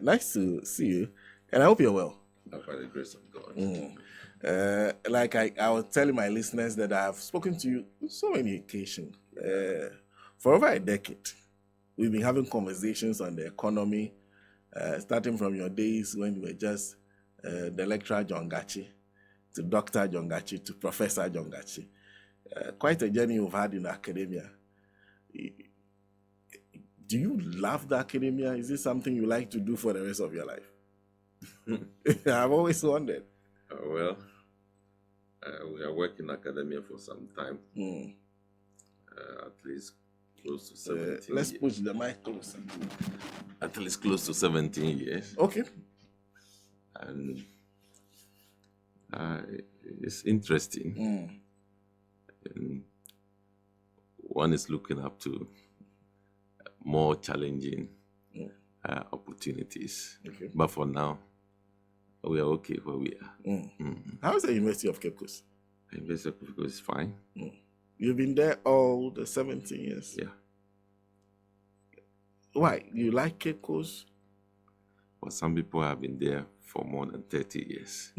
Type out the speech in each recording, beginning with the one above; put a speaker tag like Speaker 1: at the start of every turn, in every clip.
Speaker 1: Nice to see you, and I hope you're well.
Speaker 2: By the grace of God.
Speaker 1: Like I was telling my listeners that I've spoken to you on so many occasions. For over a decade, we've been having conversations on the economy, starting from your days when you were just the lecturer John Gatsi, to Dr. John Gatsi, to Professor John Gatsi. Quite a journey you've had in academia. Do you love the academia? Is this something you like to do for the rest of your life? I've always wondered.
Speaker 2: We are working academia for some time, at least close to 17
Speaker 1: Let's
Speaker 2: years.
Speaker 1: push the mic closer.
Speaker 2: At least close to 17 years.
Speaker 1: Okay.
Speaker 2: And it's interesting. And one is looking up to more challenging opportunities.
Speaker 1: Okay.
Speaker 2: But for now, we are okay where we are.
Speaker 1: How is the University of Cape Coast?
Speaker 2: The University of Cape Coast is fine.
Speaker 1: You've been there all the 17 years?
Speaker 2: Yeah.
Speaker 1: Why? You like Cape Coast?
Speaker 2: Well, some people have been there for more than 30 years.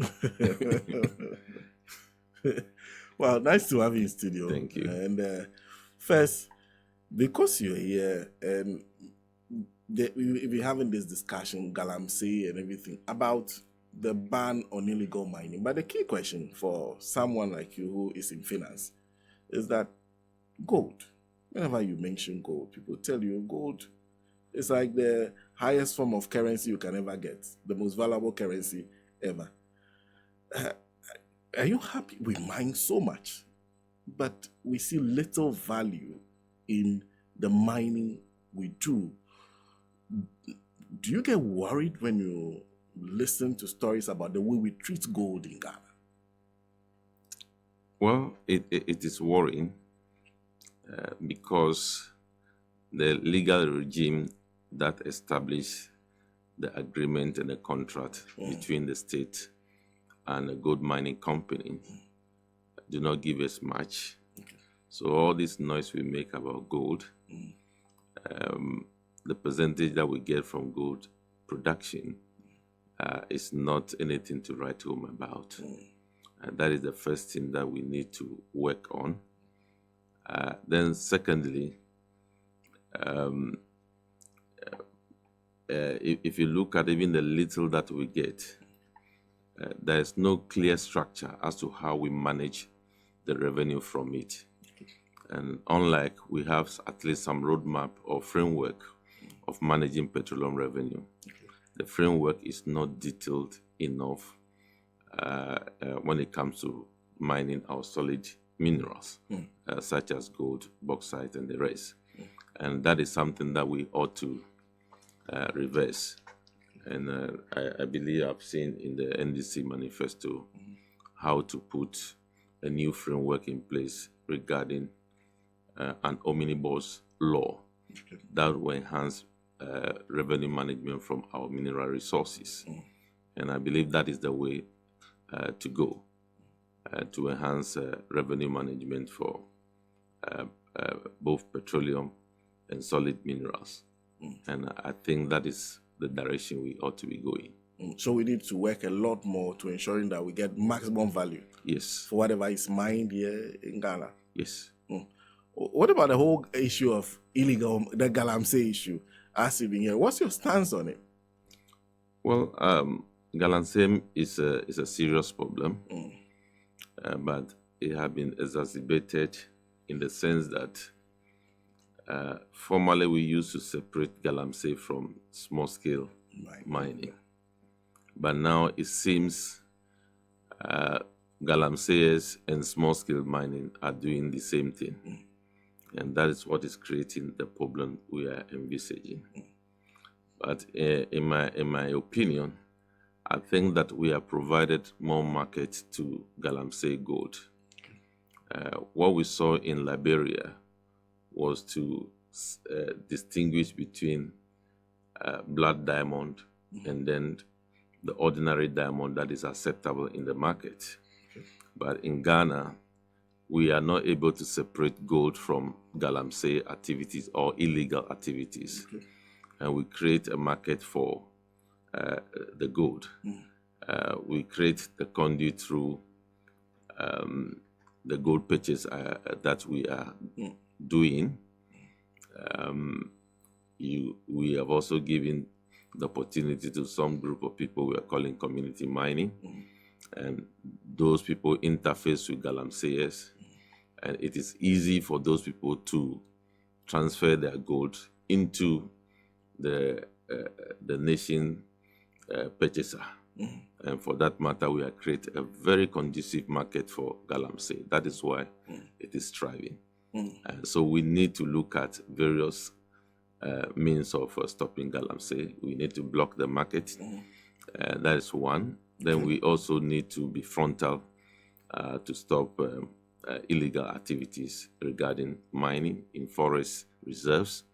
Speaker 1: Well, nice to have you in studio.
Speaker 2: Thank you.
Speaker 1: And first, because you're here, and we've been having this discussion, Galamsey and everything, about the ban on illegal mining. But the key question for someone like you who is in finance is that gold, whenever you mention gold, people tell you gold is like the highest form of currency you can ever get, the most valuable currency ever. Are you happy? We mine so much, but we see little value in the mining we do. Do you get worried when you listen to stories about the way we treat gold in Ghana?
Speaker 2: Well, it is worrying because the legal regime that established the agreement and the contract between the state and a gold mining company do not give us much.
Speaker 1: Okay.
Speaker 2: So all this noise we make about gold, the percentage that we get from gold production is not anything to write home about. And that is the first thing that we need to work on. Then secondly, if you look at even the little that we get, there is no clear structure as to how we manage the revenue from it. And unlike we have at least some roadmap or framework of managing petroleum revenue, the framework is not detailed enough when it comes to mining our solid minerals, such as gold, bauxite, and the rest. And that is something that we ought to reverse. And I believe I've seen in the NDC manifesto how to put a new framework in place regarding an omnibus law that will enhance revenue management from our mineral resources. And I believe that is the way to go, to enhance revenue management for both petroleum and solid minerals. And I think that is the direction we ought to be going.
Speaker 1: So we need to work a lot more to ensuring that we get maximum value.
Speaker 2: Yes.
Speaker 1: For whatever is mined here in Ghana.
Speaker 2: Yes.
Speaker 1: What about the whole issue of illegal, the Galamsey issue, as you've been here? What's your stance on it?
Speaker 2: Well, Galamsey is a serious problem, but it has been exacerbated in the sense that formerly we used to separate Galamsey from small-scale mining. But now it seems Galamseyers and small-scale mining are doing the same thing. And that is what is creating the problem we are envisaging. But in my opinion, I think that we have provided more market to Galamsey gold. What we saw in Liberia was to distinguish between blood diamond and then the ordinary diamond that is acceptable in the market. But in Ghana, we are not able to separate gold from Galamsey activities or illegal activities. And we create a market for the gold. We create the conduit through the gold purchase that we are doing. We have also given the opportunity to some group of people we are calling community mining, and those people interface with galamseyers, and it is easy for those people to transfer their gold into the nation purchaser. And for that matter, we have created a very conducive market for galamsey. That is why it is thriving. So we need to look at various means of stopping galamsey. We need to block the market. That is one. Then we also need to be frontal to stop illegal activities regarding mining in forest reserves,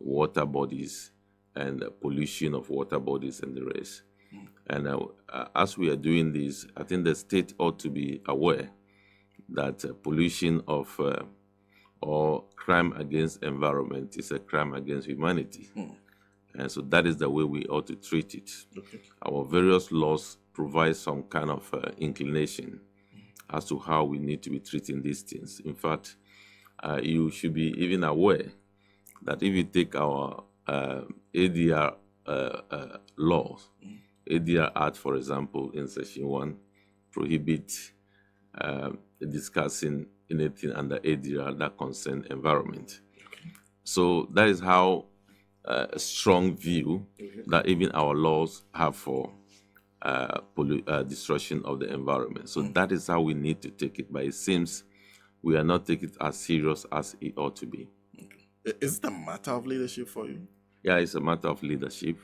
Speaker 2: water bodies, and pollution of water bodies and the rest. And as we are doing this, I think the state ought to be aware that pollution of or crime against environment is a crime against humanity. And so that is the way we ought to treat it. Our various laws provide some kind of inclination as to how we need to be treating these things. In fact, you should be even aware that if you take our ADR laws, ADR Act, for example, in Section 1, prohibits discussing anything under ADR that concerns environment. So that is how a strong view that even our laws have for destruction of the environment. So that is how we need to take it. But it seems we are not taking it as serious as it ought to be.
Speaker 1: Is it a matter of leadership for you?
Speaker 2: Yeah, it's a matter of leadership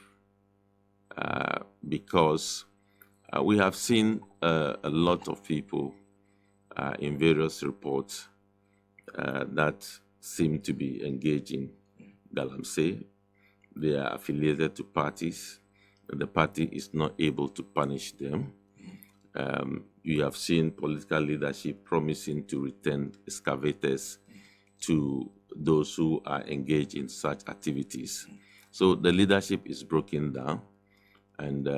Speaker 2: because we have seen a lot of people in various reports that seem to be engaging galamsey. They are affiliated to parties, and the party is not able to punish them. You have seen political leadership promising to return excavators to those who are engaged in such activities. So the leadership is broken down, and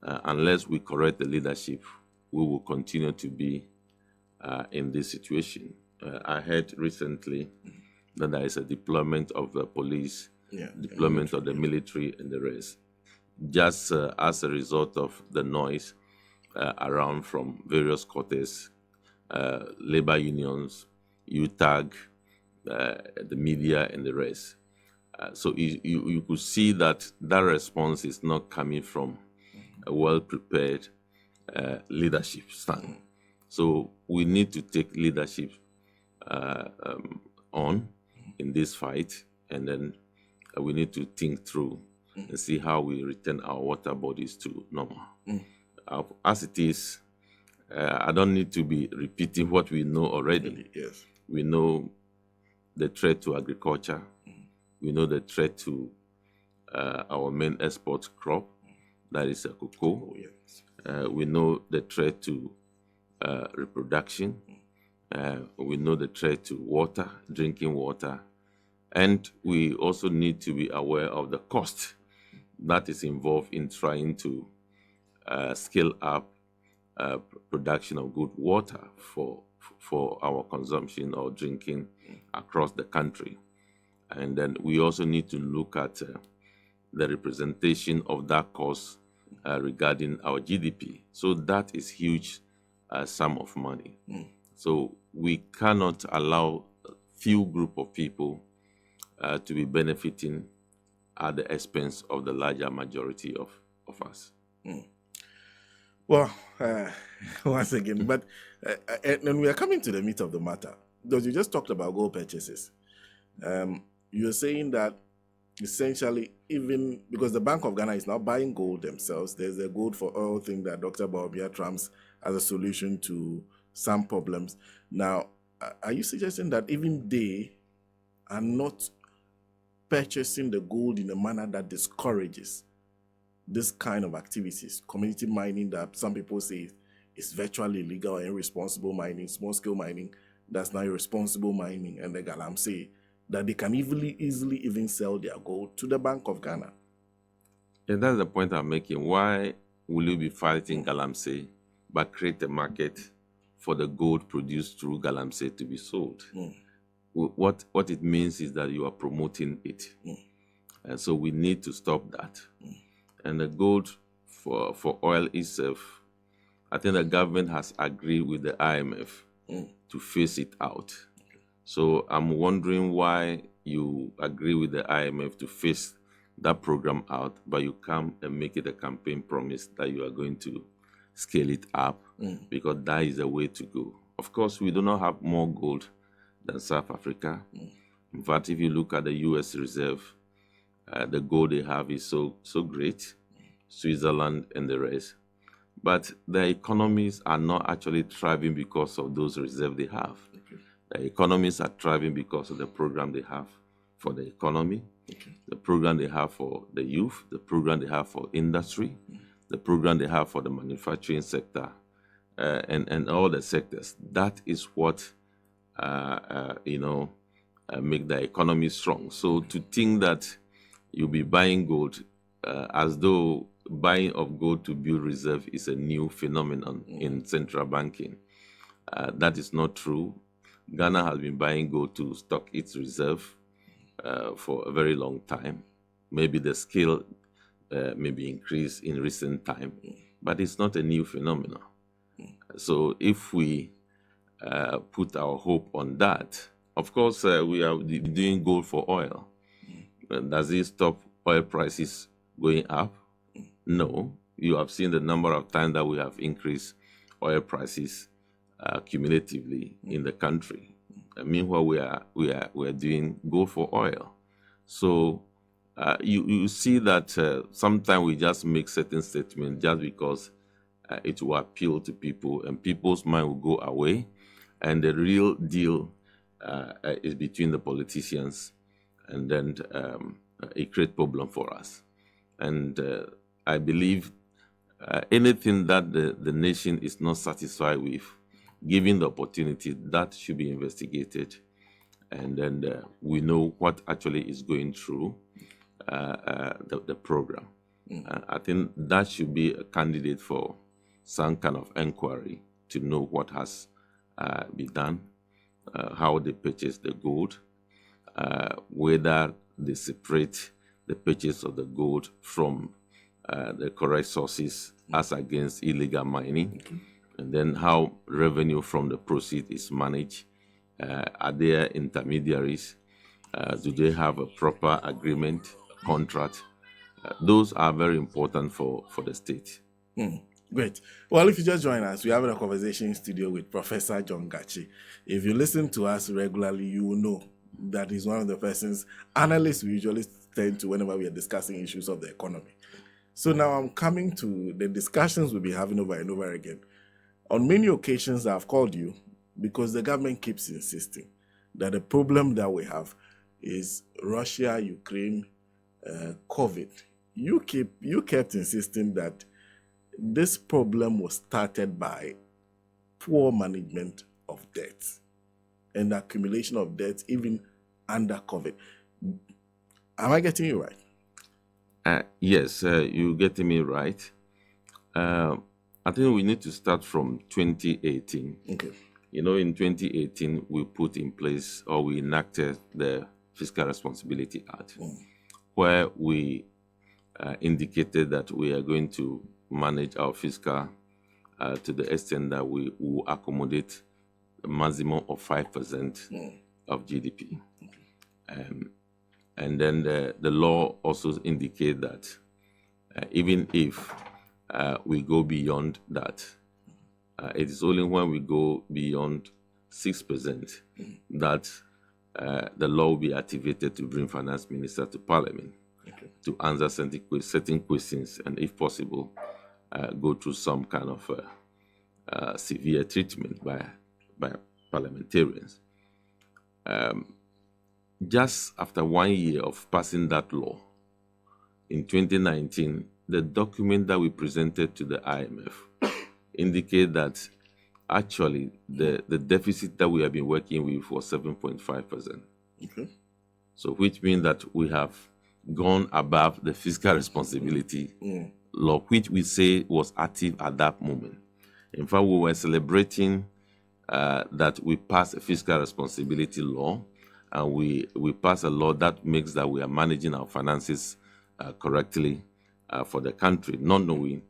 Speaker 2: unless we correct the leadership, we will continue to be in this situation. I heard recently that there is a deployment of the police, deployment of the military and the rest, just as a result of the noise around from various quarters, labor unions, UTAG, the media and the rest. So you could see that response is not coming from a well-prepared leadership stand. So we need to take leadership on in this fight, and then we need to think through and see how we return our water bodies to normal. As it is, I don't need to be repeating what we know already.
Speaker 1: Yes.
Speaker 2: We know the threat to agriculture. We know the threat to our main export crop, that is cocoa. We know the threat to reproduction. We know the threat to water, drinking water. And we also need to be aware of the cost that is involved in trying to scale up production of good water for our consumption or drinking across the country. And then we also need to look at the representation of that cost regarding our GDP. So that is huge sum of money. So we cannot allow a few group of people to be benefiting at the expense of the larger majority of us.
Speaker 1: Well, once again, but and we are coming to the meat of the matter, because you just talked about gold purchases. You're saying that essentially, even because the Bank of Ghana is now buying gold themselves, there's a gold for oil thing that Dr. Bawumia trumps as a solution to some problems. Now, are you suggesting that even they are not purchasing the gold in a manner that discourages this kind of activities, community mining that some people say is virtually illegal and irresponsible mining, small-scale mining, that's not irresponsible mining, and the galamsey, that they can easily even sell their gold to the Bank of Ghana?
Speaker 2: And that's the point I'm making. Why will you be fighting Galamsey but create a market for the gold produced through Galamsey to be sold? What it means is that you are promoting it. And so we need to stop that. And the gold for oil itself, I think the government has agreed with the IMF to phase it out. So I'm wondering why you agree with the IMF to phase that program out, but you come and make it a campaign promise that you are going to scale it up, because that is the way to go. Of course, we do not have more gold than South Africa. In fact, if you look at the US reserve, the gold they have is so great, Switzerland and the rest. But their economies are not actually thriving because of those reserves they have. The economies are thriving because of the program they have for the economy, the program they have for the youth, the program they have for industry, the program they have for the manufacturing sector, and all the sectors. That is what make the economy strong. So to think that you'll be buying gold as though buying of gold to build reserve is a new phenomenon in central banking, that is not true. Ghana has been buying gold to stock its reserve for a very long time. Maybe the scale may be increased in recent time, but it's not a new phenomenon. So if we put our hope on that, of course, we are doing gold for oil. Does it stop oil prices going up? No. You have seen the number of times that we have increased oil prices cumulatively in the country. Meanwhile, we are doing gold for oil. So you see that sometimes we just make certain statements just because it will appeal to people, and people's mind will go away, and the real deal is between the politicians, and then it creates problem for us. And I believe anything that the nation is not satisfied with, given the opportunity, that should be investigated, and then we know what actually is going through the program. I think that should be a candidate for some kind of inquiry to know what has been done, how they purchase the gold, whether they separate the purchase of the gold from the correct sources as against illegal mining, and then how revenue from the proceeds is managed. Are there intermediaries? Do they have a proper agreement, contract? Those are very important for the state.
Speaker 1: Great. Well, if you just join us, we're having a conversation in studio with Professor John Gatsi. If you listen to us regularly, you will know that he's one of the persons, analysts we usually tend to whenever we are discussing issues of the economy. So now I'm coming to the discussions we'll be having over and over again. On many occasions, I've called you because the government keeps insisting that the problem that we have is Russia, Ukraine, COVID. You kept insisting that this problem was started by poor management of debt and the accumulation of debt even under COVID. Am I getting you right?
Speaker 2: Yes, you're getting me right. I think we need to start from 2018.
Speaker 1: Okay.
Speaker 2: You know, in 2018, we put in place, or we enacted the Fiscal Responsibility Act, where we indicated that we are going to manage our fiscal to the extent that we will accommodate a maximum of 5% of GDP. And then the law also indicates that even if we go beyond that, it is only when we go beyond 6% that the law will be activated to bring finance minister to parliament to answer certain questions, and if possible, go through some kind of severe treatment by parliamentarians. Just after 1 year of passing that law, in 2019, the document that we presented to the IMF indicate that actually the deficit that we have been working with was 7.5%.
Speaker 1: Okay.
Speaker 2: So which means that we have gone above the fiscal responsibility law, which we say was active at that moment. In fact, we were celebrating that we passed a fiscal responsibility law, and we passed a law that makes that we are managing our finances correctly for the country, not knowing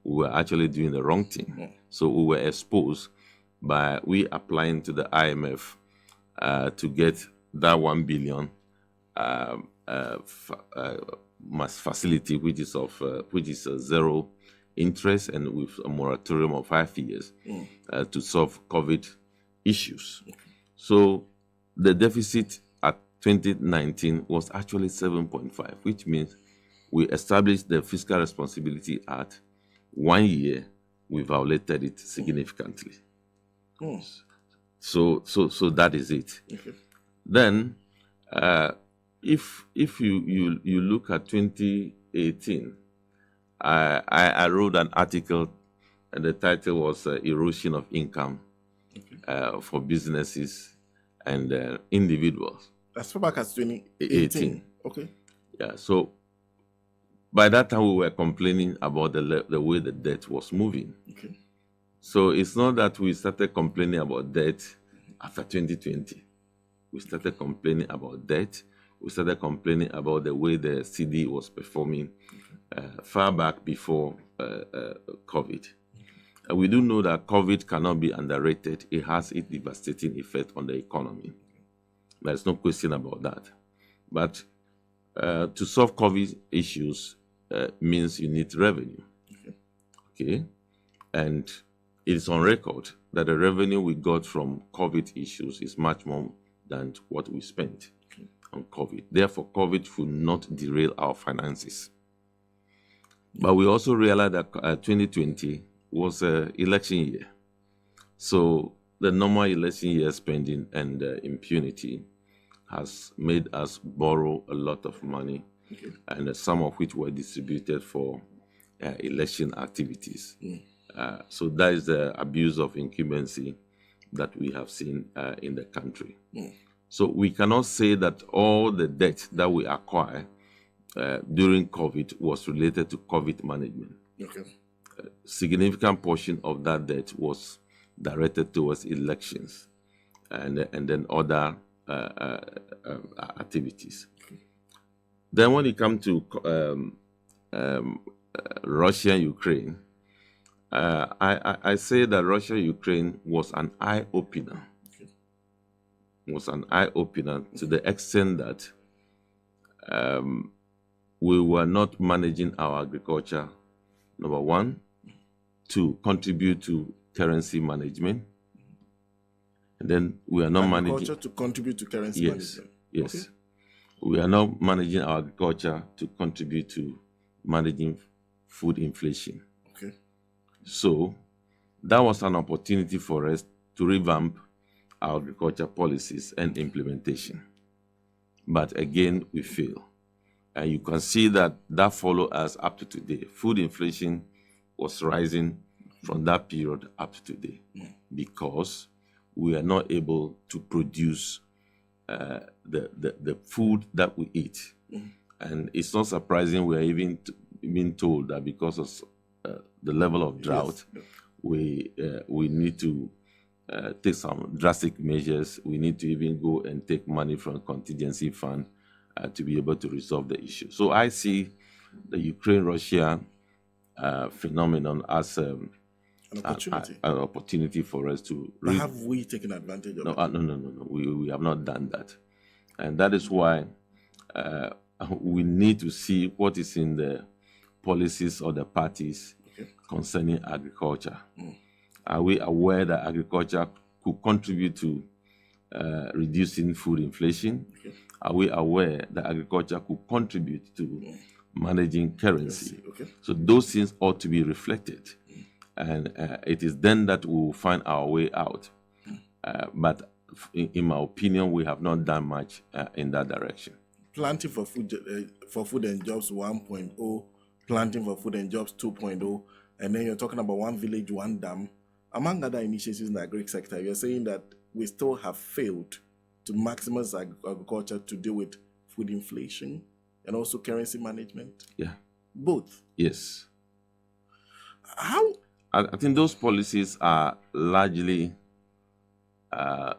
Speaker 2: we were actually doing the wrong thing. So we were exposed by we applying to the IMF to get that 1 billion facility, which is a zero interest and with a moratorium of 5 years to solve COVID issues. So the deficit at 2019 was actually 7.5, which means we established the fiscal responsibility at 1 year. We violated it significantly. So that is it. Then, if you look at 2018, I wrote an article, and the title was "Erosion of Income for Businesses and Individuals."
Speaker 1: That's far back as 2018. Okay.
Speaker 2: Yeah. So by that time, we were complaining about the way the debt was moving.
Speaker 1: Okay.
Speaker 2: So it's not that we started complaining about debt after 2020. We started complaining about debt. We started complaining about the way the CD was performing far back before COVID. And we do know that COVID cannot be underrated. It has a devastating effect on the economy. There's no question about that. But to solve COVID issues means you need revenue. Okay? And it is on record that the revenue we got from COVID issues is much more than what we spent on COVID. Therefore, COVID should not derail our finances. But we also realized that 2020 was an election year. So the normal election year spending and impunity has made us borrow a lot of money, and some of which were distributed for election activities. So that is the abuse of incumbency that we have seen in the country. So we cannot say that all the debt that we acquire during COVID was related to COVID management. A significant portion of that debt was directed towards elections and then other activities. Then when it comes to Russia and Ukraine, I say that Russia-Ukraine was an eye-opener. Was an eye-opener to the extent that we were not managing our agriculture, number one, to contribute to currency management. And then we are not managing
Speaker 1: to contribute to currency management.
Speaker 2: Yes. Okay. We are not managing our agriculture to contribute to managing food inflation.
Speaker 1: Okay.
Speaker 2: So that was an opportunity for us to revamp our agriculture policies and implementation. But again, we fail. And you can see that followed us up to today. Food inflation was rising from that period up to today because we are not able to produce the food that we eat. And it's not surprising we are even being told that because of the level of drought, we need to take some drastic measures. We need to even go and take money from a contingency fund to be able to resolve the issue. So I see the Ukraine-Russia phenomenon as an opportunity for us to...
Speaker 1: But have we taken advantage of it?
Speaker 2: No. We have not done that. And that is why we need to see what is in the policies of the parties concerning agriculture. Are we aware that agriculture could contribute to reducing food inflation? Are we aware that agriculture could contribute to managing currency? So those things ought to be reflected. And it is then that we will find our way out. But in my opinion, we have not done much in that direction.
Speaker 1: Planting for food and jobs 1.0, planting for food and jobs 2.0, and then you're talking about one village, one dam. Among other initiatives in the agri sector, you're saying that we still have failed to maximize agriculture to deal with food inflation? and also currency management?
Speaker 2: Yeah.
Speaker 1: Both.
Speaker 2: Yes.
Speaker 1: How?
Speaker 2: I think those policies are largely uh,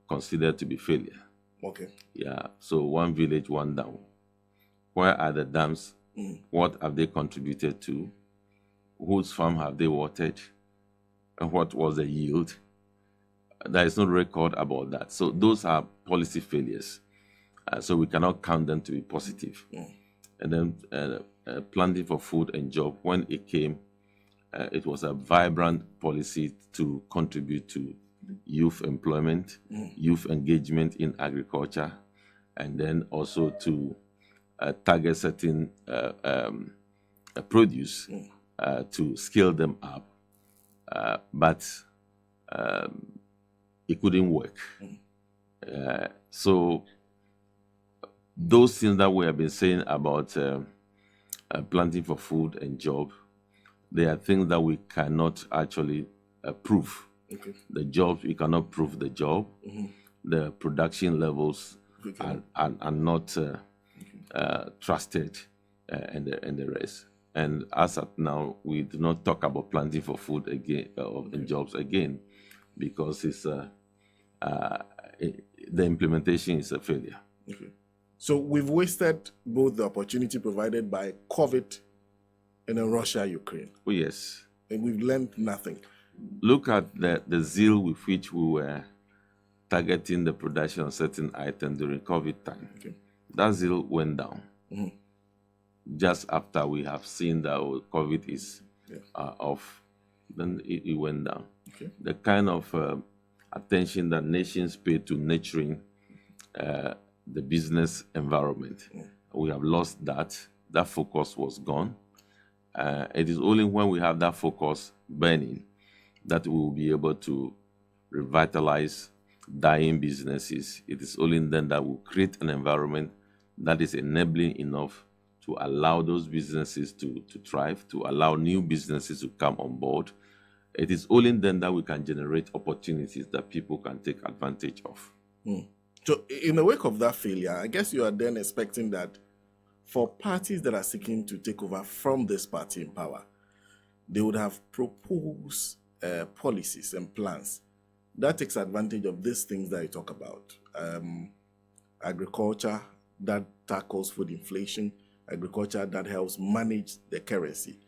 Speaker 2: considered to be failure.
Speaker 1: Okay.
Speaker 2: Yeah. So one village, one dam. Where are the dams? What have they contributed to? Whose farm have they watered? And what was the yield? There is no record about that. So those are policy failures. So we cannot count them to be positive. And then planting for food and job, when it came, it was a vibrant policy to contribute to youth employment, youth engagement in agriculture, and then also to target certain produce to scale them up. But it couldn't work. So those things that we have been saying about planting for food and job, they are things that we cannot actually prove.
Speaker 1: Okay.
Speaker 2: The jobs, we cannot prove the job. The production levels are not trusted, and the rest. And as of now, we do not talk about planting for food again and jobs again, because it's the implementation is a failure.
Speaker 1: Okay. So we've wasted both the opportunity provided by COVID and then Russia-Ukraine.
Speaker 2: Oh, yes.
Speaker 1: And we've learned nothing.
Speaker 2: Look at the zeal with which we were targeting the production of certain items during COVID time.
Speaker 1: Okay.
Speaker 2: That zeal went down just after we have seen that COVID is off. Then it went down.
Speaker 1: Okay.
Speaker 2: The kind of attention that nations pay to nurturing the business environment, we have lost that. That focus was gone. It is only when we have that focus burning that we will be able to revitalize dying businesses. It is only then that we'll create an environment that is enabling enough to allow those businesses to thrive, to allow new businesses to come on board. It is only then that we can generate opportunities that people can take advantage of.
Speaker 1: So in the wake of that failure, I guess you are then expecting that for parties that are seeking to take over from this party in power, they would have proposed policies and plans that takes advantage of these things that you talk about. Agriculture that tackles food inflation, agriculture that helps manage the currency.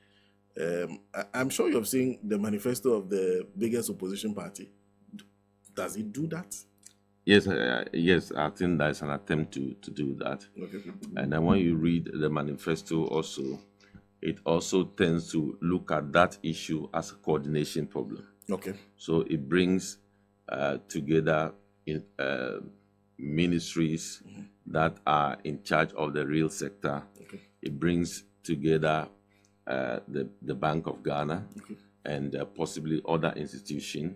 Speaker 1: I'm sure you've seen the manifesto of the biggest opposition party. Does it do that?
Speaker 2: Yes, yes, I think there's an attempt to do that.
Speaker 1: Okay.
Speaker 2: And then when you read the manifesto also, it also tends to look at that issue as a coordination problem.
Speaker 1: Okay.
Speaker 2: So it brings together ministries that are in charge of the real sector.
Speaker 1: Okay.
Speaker 2: It brings together the Bank of Ghana and possibly other institutions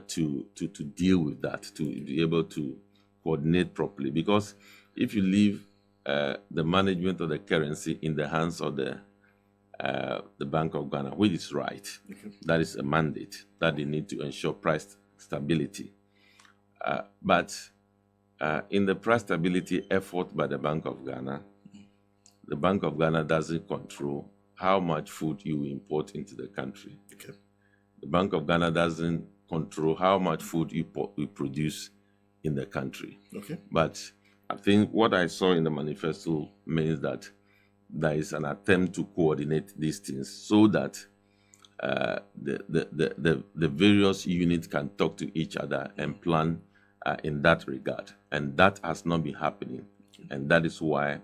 Speaker 2: to deal with that, to be able to coordinate properly. Because if you leave the management of the currency in the hands of the Bank of Ghana, which is right, that is a mandate that they need to ensure price stability. But in the price stability effort by the Bank of Ghana, the Bank of Ghana doesn't control how much food you import into the country.
Speaker 1: Okay.
Speaker 2: The Bank of Ghana doesn't control how much food you produce in the country.
Speaker 1: Okay.
Speaker 2: But I think what I saw in the manifesto means that there is an attempt to coordinate these things so that the various units can talk to each other and plan in that regard. And that has not been happening. And that is why,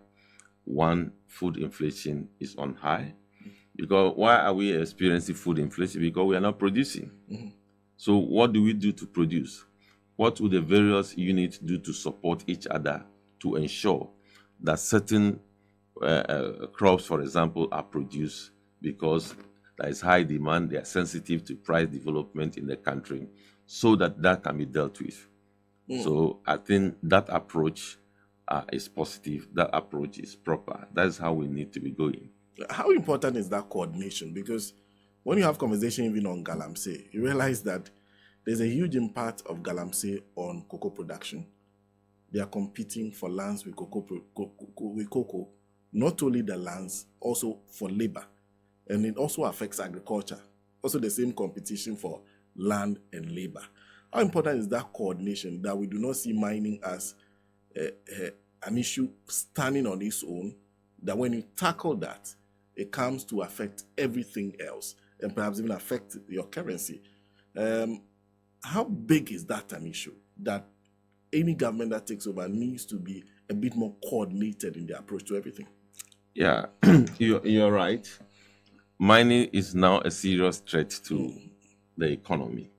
Speaker 2: one, food inflation is on high. Because why are we experiencing food inflation? Because we are not producing. So what do we do to produce? What will the various units do to support each other to ensure that certain crops, for example, are produced because there is high demand, they are sensitive to price development in the country, so that can be dealt with. So I think that approach is positive, that approach is proper. That is how we need to be going.
Speaker 1: How important is that coordination? Because when you have conversation even on Galamsey, you realize that there's a huge impact of Galamsey on cocoa production. they are competing for lands with cocoa, not only the lands, also for labor. And it also affects agriculture. Also the same competition for land and labor. How important is that coordination, that we do not see mining as an issue standing on its own, that when you tackle that, it comes to affect everything else and perhaps even affect your currency. How big is that an issue that any government that takes over needs to be a bit more coordinated in their approach to everything?
Speaker 2: Yeah, you're right. Mining is now a serious threat to the economy.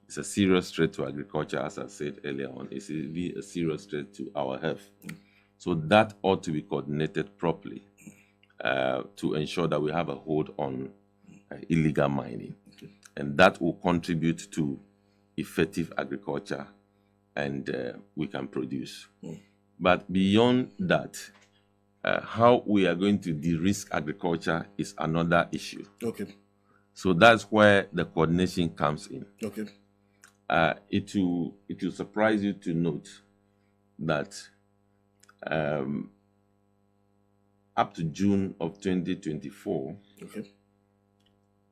Speaker 2: It's a serious threat to agriculture, as I said earlier on. It's a serious threat to our health. So that ought to be coordinated properly to ensure that we have a hold on illegal mining. And that will contribute to effective agriculture, and we can produce. But beyond that, how we are going to de-risk agriculture is another issue.
Speaker 1: Okay.
Speaker 2: So that's where the coordination comes in.
Speaker 1: Okay.
Speaker 2: It will surprise you to note that up to June of 2024,
Speaker 1: okay,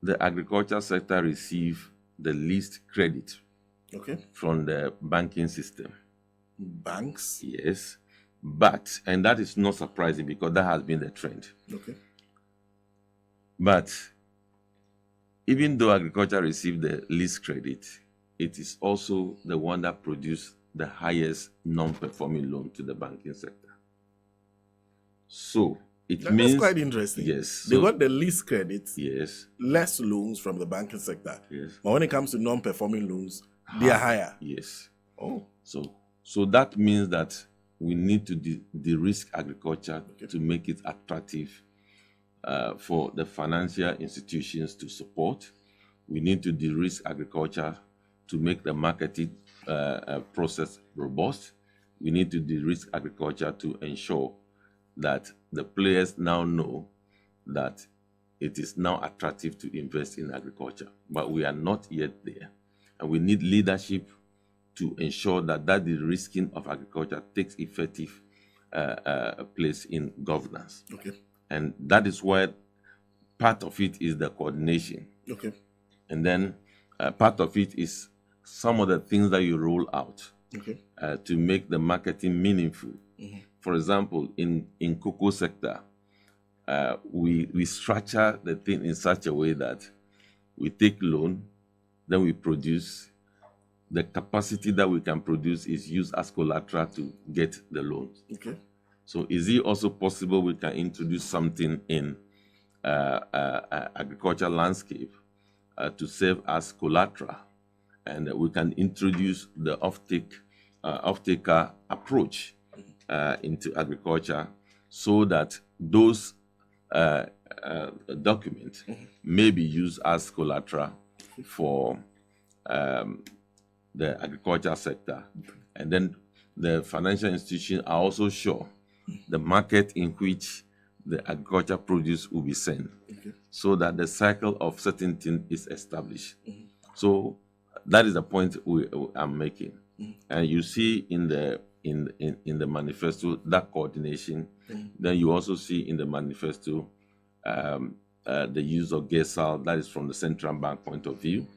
Speaker 2: the agriculture sector received the least credit
Speaker 1: okay,
Speaker 2: from the banking system.
Speaker 1: Banks?
Speaker 2: Yes. But, and that is not surprising because that has been the trend.
Speaker 1: Okay.
Speaker 2: But even though agriculture received the least credit, it is also the one that produced the highest non-performing loan to the banking sector. So it means...
Speaker 1: That's quite interesting.
Speaker 2: Yes.
Speaker 1: They got the least credit,
Speaker 2: yes,
Speaker 1: less loans from the banking sector.
Speaker 2: Yes.
Speaker 1: But when it comes to non-performing loans, they are higher.
Speaker 2: Yes.
Speaker 1: Oh.
Speaker 2: So that means that we need to de-risk agriculture to make it attractive for the financial institutions to support. We need to de-risk agriculture to make the marketing process robust. We need to de-risk agriculture to ensure that the players now know that it is now attractive to invest in agriculture. But we are not yet there. And we need leadership to ensure that de-risking of agriculture takes effective place in governance.
Speaker 1: Okay.
Speaker 2: And that is where part of it is the coordination.
Speaker 1: Okay.
Speaker 2: And then part of it is some of the things that you roll out to make the marketing meaningful. Mm-hmm. For example, in cocoa sector, we structure the thing in such a way that we take loan, then we produce. The capacity that we can produce is used as collateral to get the loans. Okay. So is it also possible we can introduce something in agricultural landscape to serve as collateral, and we can introduce the off-taker approach into agriculture, so that those documents may be used as collateral for the agriculture sector. And then the financial institutions are also sure the market in which the agriculture produce will be sent, so that the cycle of certain things is established. So that is the point I'm making. And you see in the manifesto that coordination. Then you also see in the manifesto the use of Gatsi, that is from the central bank point of view.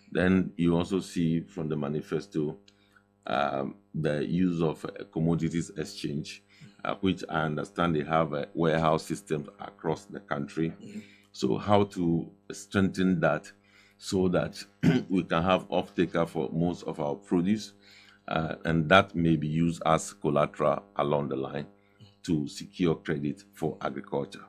Speaker 2: Then you also see from the manifesto the use of commodities exchange, which I understand they have warehouse systems across the country. So how to strengthen that so that we can have off-taker for most of our produce, and that may be used as collateral along the line to secure credit for agriculture.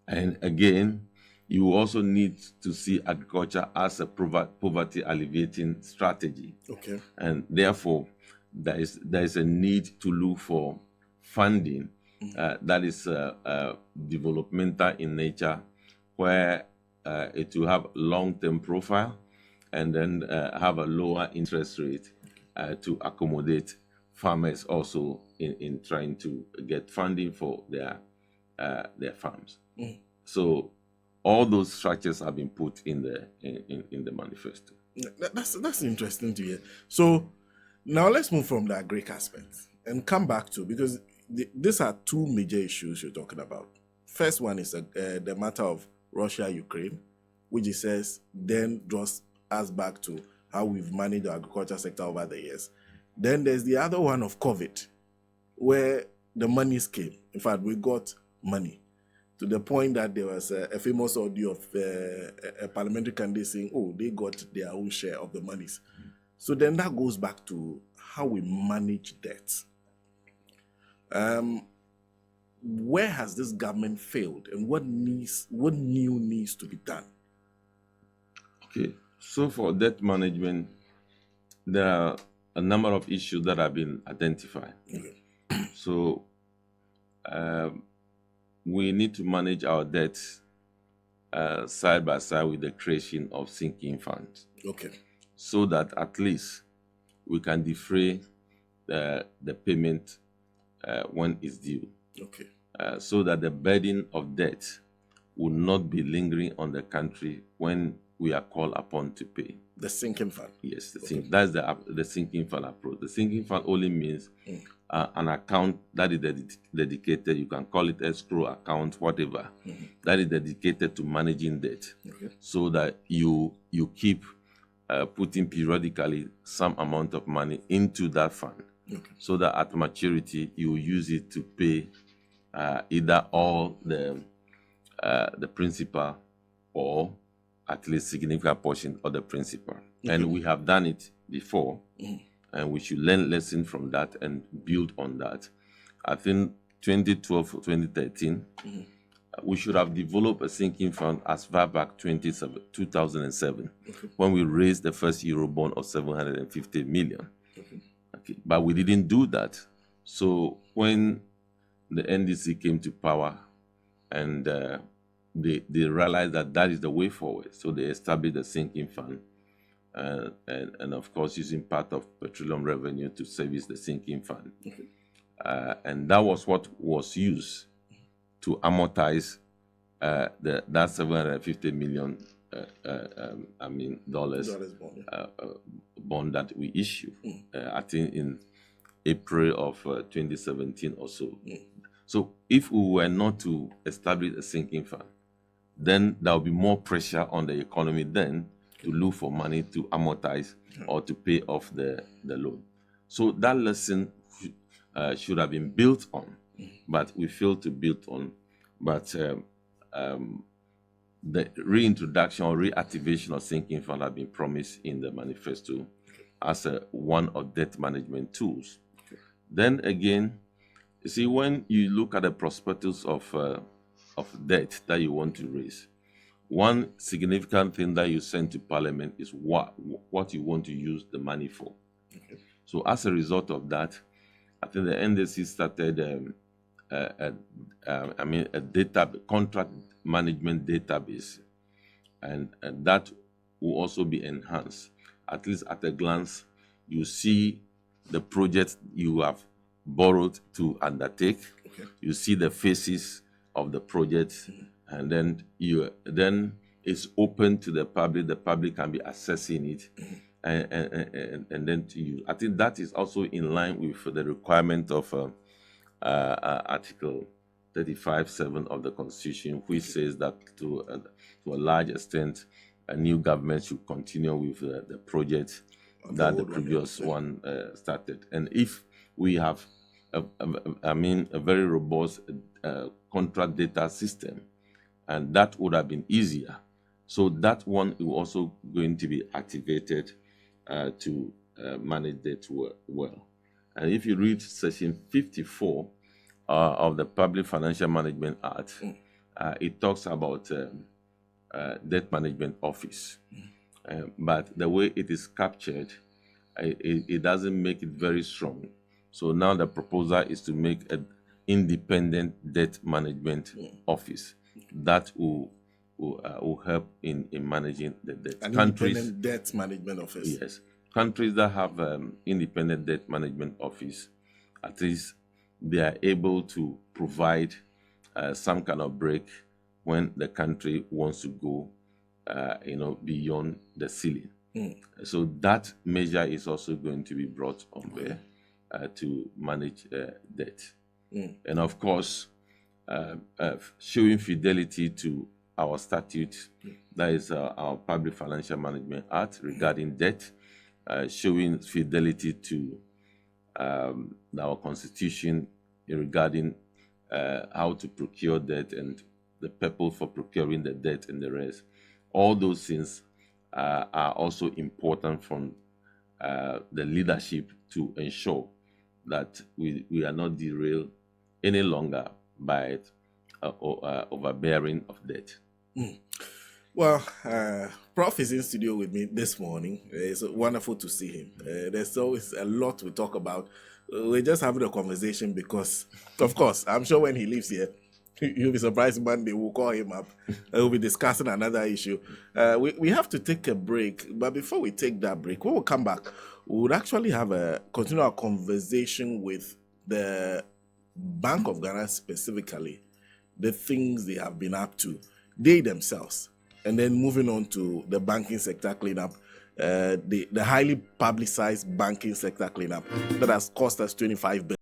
Speaker 2: And again, you also need to see agriculture as a poverty alleviating strategy. Okay. And therefore, there is a need to look for funding that is developmental in nature, where it will have long-term profile, and then have a lower interest rate to accommodate farmers also in trying to get funding for their farms. So all those structures have been put in the manifesto.
Speaker 1: That's interesting to hear. So now let's move from the agric aspect and come back to, because these are two major issues you're talking about. First one is the matter of Russia-Ukraine, which it says then draws us back to how we've managed the agriculture sector over the years. Then there's the other one of COVID, where the monies came. In fact, we got money to the point that there was a famous audio of a parliamentary candidate saying, oh, they got their own share of the monies. So then that goes back to how we manage debt. Where has this government failed, and what new needs to be done?
Speaker 2: Okay, so for debt management, there are a number of issues that have been identified.
Speaker 1: Okay.
Speaker 2: So we need to manage our debt side by side with the creation of sinking funds.
Speaker 1: Okay.
Speaker 2: So that at least we can defray the payment when it's due.
Speaker 1: Okay.
Speaker 2: So that the burden of debt will not be lingering on the country when we are called upon to pay.
Speaker 1: The sinking fund.
Speaker 2: Yes, that's the sinking fund approach. The sinking fund only means an account that is dedicated, you can call it escrow account, whatever, that is dedicated to managing debt.
Speaker 1: Okay.
Speaker 2: So that you keep putting periodically some amount of money into that fund.
Speaker 1: Okay.
Speaker 2: So that at maturity, you use it to pay either all the principal or at least significant portion of the principal. Okay. And we have done it before, and we should learn lesson from that and build on that. I think 2012 or 2013, we should have developed a sinking fund as far back 2007, when we raised the first Eurobond of 750 million. Okay. But we didn't do that. So when the NDC came to power and they realized that that is the way forward, so they established a sinking fund, and of course using part of petroleum revenue to service the sinking fund. Okay. And that was what was used to amortize that 750 million dollars bond that we issued, I think in April of 2017 or so. So if we were not to establish a sinking fund, then there will be more pressure on the economy then to look for money to amortize or to pay off the loan. So that lesson should have been built on, but we failed to build on. But the reintroduction or reactivation of sinking fund have been promised in the manifesto as one of debt management tools. Then again, you see, when you look at the prospectus of debt that you want to raise, one significant thing that you send to Parliament is what you want to use the money for. Okay. So as a result of that, I think the NDC started a data contract management database, and that will also be enhanced. At least at a glance, you see the project you have borrowed to undertake. Okay. You see the faces of the project, and then it's open to the public. The public can be assessing it, and then to you. I think that is also in line with the requirement of Article 35(7) of the Constitution, which says that to a large extent, a new government should continue with the project that the previous one started. And if we have a very robust contract data system, and that would have been easier. So that one is also going to be activated to manage debt well. And if you read section 54 of the Public Financial Management Act, it talks about debt management office. But the way it is captured, it doesn't make it very strong. So now the proposal is to make an independent debt management office that will help in managing the debt.
Speaker 1: An independent debt management office.
Speaker 2: Yes. Countries that have independent debt management office, at least they are able to provide some kind of break when the country wants to go, beyond the ceiling. So that measure is also going to be brought on there. to manage debt. And of course, showing fidelity to our statute, that is our Public Financial Management Act regarding debt, showing fidelity to our Constitution regarding how to procure debt and the purpose for procuring the debt and the rest. All those things are also important from the leadership to ensure that we are not derailed any longer by overbearing of debt.
Speaker 1: Well, Prof is in studio with me this morning. It's wonderful to see him. There's always a lot we talk about. We're just having a conversation because, of course, I'm sure when he leaves here, you'll be surprised Monday we'll call him up. We'll be discussing another issue. We have to take a break, but before we take that break, when we come back, we would actually continue our conversation with the Bank of Ghana specifically, the things they have been up to, they themselves, and then moving on to the banking sector cleanup, the highly publicized banking sector cleanup that has cost us 25 billion.